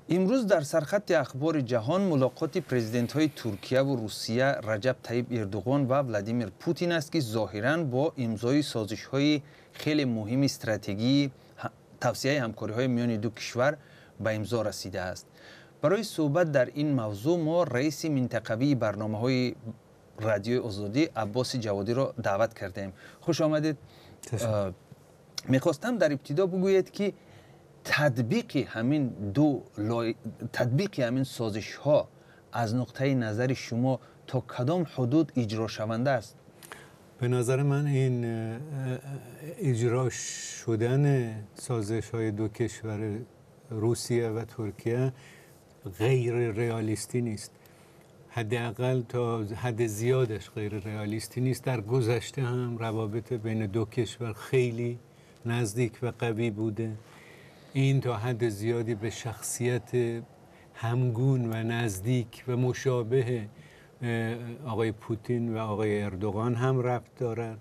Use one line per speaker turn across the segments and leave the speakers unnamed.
امروز در سرخط اخبار جهان ملاقات پرزیدنت های ترکیه و روسیه رجب طیب اردوغان و ولادیمیر پوتین است که ظاهراً با امضای سازش های خیلی مهم استراتژی توسعه همکاری های میان دو کشور به امضا رسیده است. برای صحبت در این موضوع ما رئیس منطقوی برنامه های رادیو آزادی عباس جوادی را دعوت کردیم. خوش آمدید. میخواستم در ابتدا بگوید که تطبیق همین سازش ها از نقطه نظر شما تا کدام حدود اجرا شونده است؟
به نظر من این اجرا شدن سازش های دو کشور روسیه و ترکیه غیر رئالیستی نیست. حداقل تا حد زیادش غیر رئالیستی نیست. در گذشته هم روابط بین دو کشور خیلی نزدیک و قوی بوده. این تا حد زیادی به شخصیت همگون و نزدیک و مشابه آقای پوتین و آقای اردوغان هم ربط دارد،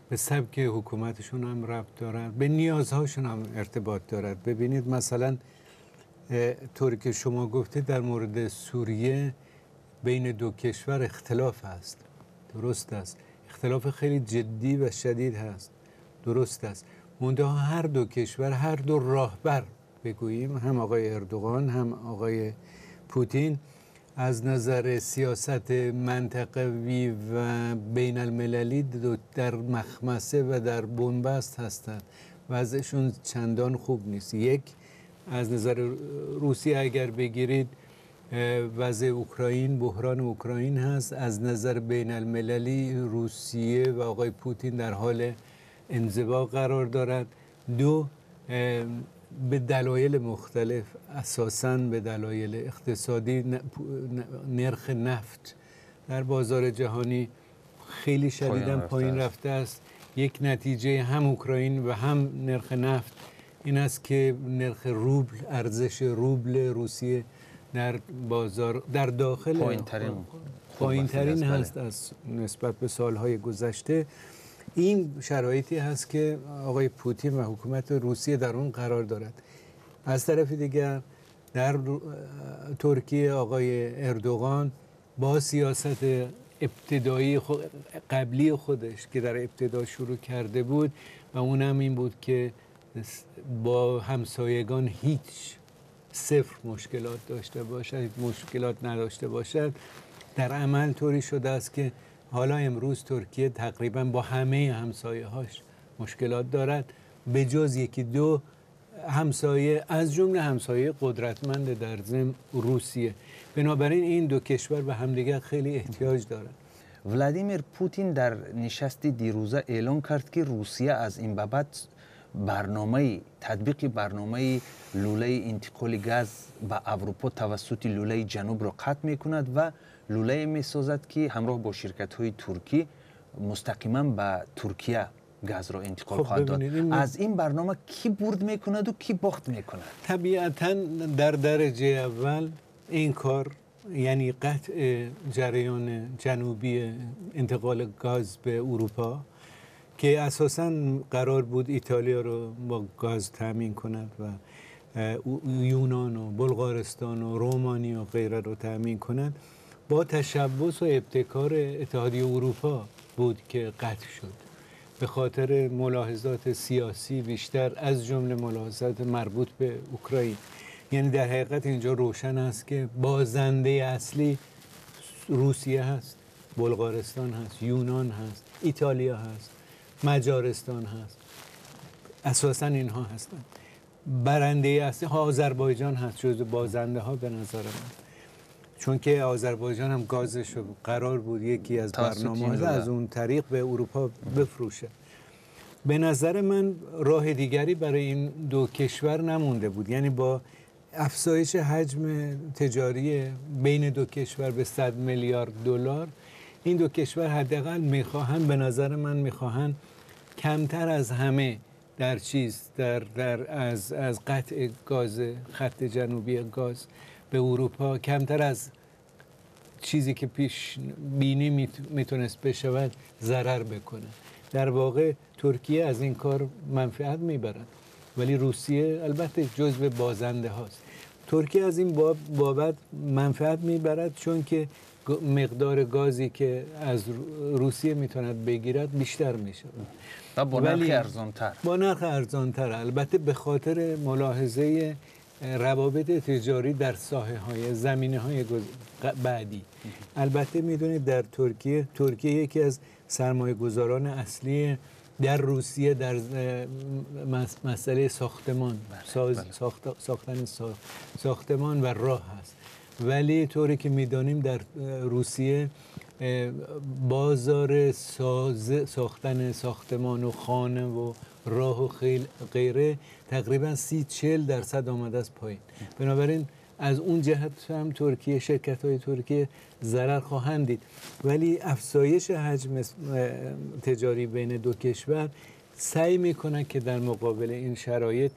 به سبک حکومتشون هم ربط دارد، به نیازهاشون هم ارتباط دارد. ببینید مثلا طوری که شما گفتید در مورد سوریه بین دو کشور اختلاف هست، درست است، اختلاف خیلی جدی و شدید هست، درست است. منتها هر دو کشور، هر دو راهبر بگوییم، هم آقای اردوغان هم آقای پوتین، از نظر سیاست منطقوی و بین المللی در مخمسه و در بنبست هستند. وضعشون چندان خوب نیست. یک، از نظر روسیه اگر بگیرید وضع اوکراین، بحران اوکراین هست. از نظر بین المللی روسیه و آقای پوتین در حال انزوا قرار دارد. دو، به دلایل مختلف، اساساً به دلایل اقتصادی، نرخ نفت در بازار جهانی خیلی شدیداً پایین رفته است. یک نتیجه هم اوکراین و هم نرخ نفت این است که نرخ روبل، ارزش روبل روسیه در بازار، در داخل پایین‌ترین هست از نسبت به سالهای گذشته. این شرایطی هست که آقای پوتین و حکومت روسیه در اون قرار دارد. از طرف دیگر در ترکیه آقای اردوغان با سیاست ابتدایی قبلی خودش که در ابتدا شروع کرده بود و اونم این بود که با همسایگان صفر مشکلات داشته باشد، مشکلات نداشته باشد، در عمل طوری شده است که حالا امروز ترکیه تقریبا با همه همسایه‌هاش مشکلات دارد، به جز یکی دو همسایه، از جمله همسایه قدرتمند در ضمن روسیه. بنابراین این دو کشور به همدیگر خیلی احتیاج دارند.
ولادیمیر پوتین در نشست دیروزه اعلام کرد که روسیه از این بابت تطبیق برنامه لوله انتقال گاز به اروپا توسط لوله جنوب را قطع می‌کند و لوله می‌سازد که همراه با شرکت‌های ترکی مستقیما به ترکیه گاز را انتقال خواهد داد. از این برنامه کی برد می‌کند و کی باخت می‌کند؟
طبیعتاً در درجه اول این کار، یعنی قطع جریان جنوبی انتقال گاز به اروپا که اساساً قرار بود ایتالیا رو با گاز تامین کند و یونان و بلغارستان و رومانی و غیره رو تامین کند، با تشبث و ابتکار اتحادیه اروپا بود که قطع شد به خاطر ملاحظات سیاسی بیشتر، از جمله ملاحظات مربوط به اوکراین. یعنی در حقیقت اینجا روشن است که بازنده اصلی روسیه هست، بلغارستان هست، یونان هست، ایتالیا هست، مجارستان هست، اساساً اینها هستند. برنده اصلی آذربایجان هست، جزو بازنده ها به نظر من، چون که آذربایجان هم گازش قرار بود یکی از برنامه‌ها از اون طریق به اروپا بفروشه. به نظر من راه دیگری برای این دو کشور نمونده بود. یعنی با افزایش حجم تجاری بین دو کشور به 100 میلیارد دلار، این دو کشور حداقل میخواهند، به نظر من میخواهند کمتر از همه از قطع گاز، خط جنوبی گاز به اروپا، کمتر از چیزی که پیش بینی میتونست بشود ضرر بکنه. در واقع ترکیه از این کار منفعت میبرد، ولی روسیه البته جزو بازنده هاست. ترکیه از این بابت منفعت میبرد، چون که مقدار گازی که از روسیه میتواند بگیرد بیشتر میشه
و با نرخ ارزانتر.
با نرخ ارزانتر، البته به خاطر ملاحظه روابط تجاری در ساحه‌های زمینه‌های بعدی. البته میدونید در ترکیه یکی از سرمایه‌گذاران اصلی در روسیه در مسئله ساختمان، ساختن ساختمان و راه هست، ولی طوری که میدانیم در روسیه بازار ساختن ساختمان و خانه و راه و غیره تقریبا 30-40% آمده از پایین. بنابراین از اون جهت هم ترکیه، شرکت‌های ترکیه ضرر خواهند دید، ولی افزایش حجم تجاری بین دو کشور سعی میکنن که در مقابل این شرایط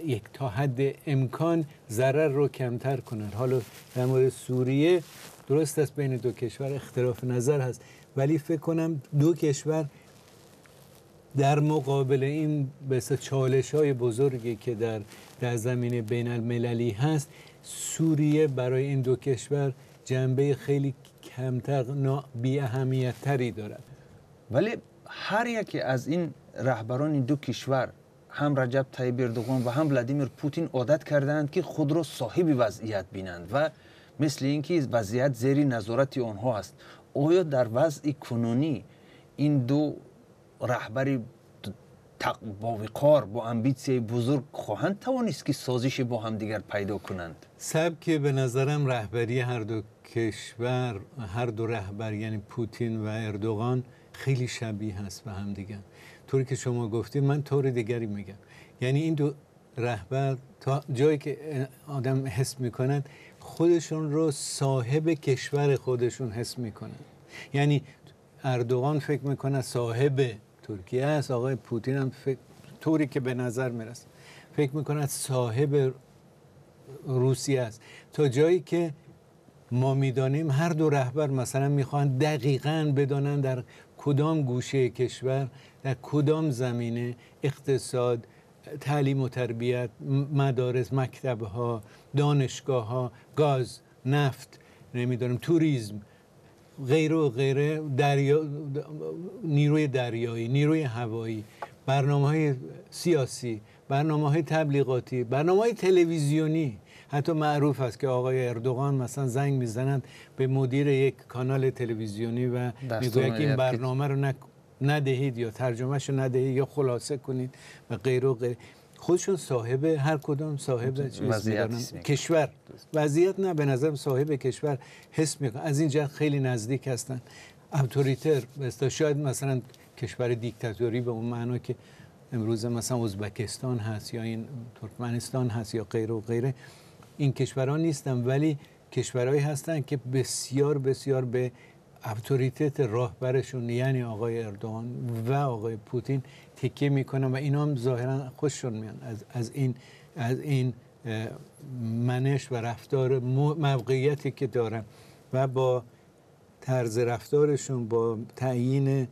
یک تا حد امکان ضرر رو کمتر کنن. حالا در مورد سوریه درست است بین دو کشور اختلاف نظر هست، ولی فکر کنم دو کشور در مقابل این بسیار چالش‌های بزرگی که در زمین بین المللی هست، سوریه برای این دو کشور جنبه خیلی کمتر بی اهمیت تری دارد.
ولی هر یکی از این رهبران این دو کشور، هم رجب طیب اردوغان و هم ولادیمیر پوتین، عادت کردند که خود را صاحب وضعیت بینند و مثل اینکه وضعیت زیر نظارت آنها است. آیا در وضع کنونی این دو رهبر با وقار، با امبیسیون بزرگ خواهند توانست که سازش با هم دیگر پیدا کنند؟
سبک به نظرم رهبری هر دو کشور، هر دو رهبر یعنی پوتین و اردوغان خیلی شبیه هست به هم دیگر. طوری که شما گفتید من طور دیگری میگم، یعنی این دو رهبر تا جایی که آدم حس میکنند خودشون رو صاحب کشور خودشون حس میکنن. یعنی اردوغان فکر میکنه صاحب ترکیه است، آقای پوتین هم طوری که به نظر میرسه فکر میکنه صاحب روسیه است، تا جایی که ما میدانیم هر دو رهبر مثلا میخوان دقیقاً بدانن در کدام گوشه کشور، در کدام زمینه، اقتصاد، تعلیم و تربیت، مدارس، مکتب‌ها، دانشگاه‌ها، گاز، نفت، نمیدونم توریسم، غیره و غیره، نیروی دریایی، نیروی هوایی، برنامه‌های سیاسی، برنامه‌های تبلیغاتی، برنامه‌های تلویزیونی. حتی معروف است که آقای اردوغان مثلا زنگ میزنند به مدیر یک کانال تلویزیونی و میگوید که این برنامه رو ندهید یا ترجمهش رو ندهید یا خلاصه کنید و غیره و غیره. خودشون صاحب هر کدام صاحب کشور، وضعیت نه، به نظر صاحب کشور حس میکنن. از این جهت خیلی نزدیک هستن، اتوریتر. شاید مثلا کشور دیکتاتوری به اون معنا که امروز مثلا ازبکستان هست یا این ترکمنستان هست یا غیره و غیره، این کشورها نیستن، ولی کشورهایی هستن که بسیار بسیار به اتوریتت راهبرشون یعنی آقای اردوغان و آقای پوتین تکیه میکنن و اینا هم ظاهرا خوششون میان از این منش و رفتار موقعیتی که دارن و با طرز رفتارشون، با تعیین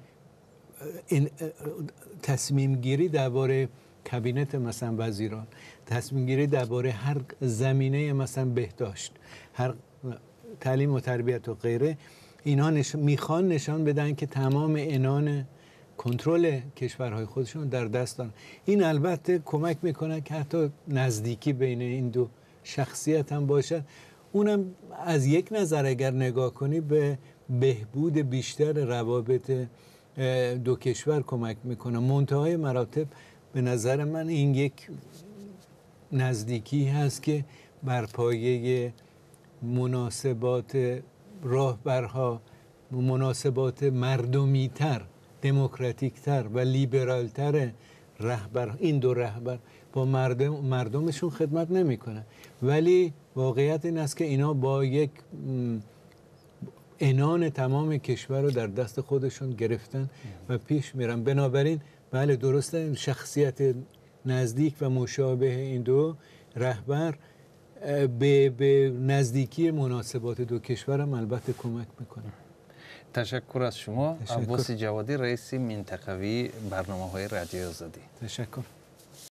این تصمیم گیری درباره کابینت مثلا وزیران، تصمیم گیری درباره هر زمینه مثلا بهداشت، هر تعلیم و تربیت و غیره، اینها میخوان نشان بدن که تمام عنان کنترل کشورهای خودشون در دست دارن. این البته کمک میکنه که حتی نزدیکی بین این دو شخصیت هم باشد. اونم از یک نظر اگر نگاه کنی به بهبود بیشتر روابط دو کشور کمک میکنه. منتهای مراتب به نظر من این یک نزدیکی هست که بر پایه مناسبات راهبرها، مناسبات مردمی‌تر، دموکراتیک‌تر و لیبرال‌تر رهبر، این دو رهبر با مردمشون خدمت نمی‌کنه، ولی واقعیت این است که اینا با یک عنان تمام کشور رو در دست خودشون گرفتن و پیش میرن. بنابراین بله درسته شخصیت نزدیک و مشابه این دو رهبر به نزدیکی مناسبات دو کشور هم البته کمک میکنه.
تشکر از شما. عباس جوادی، رئیس منطقوی برنامه‌های رادیو آزادی.
تشکر.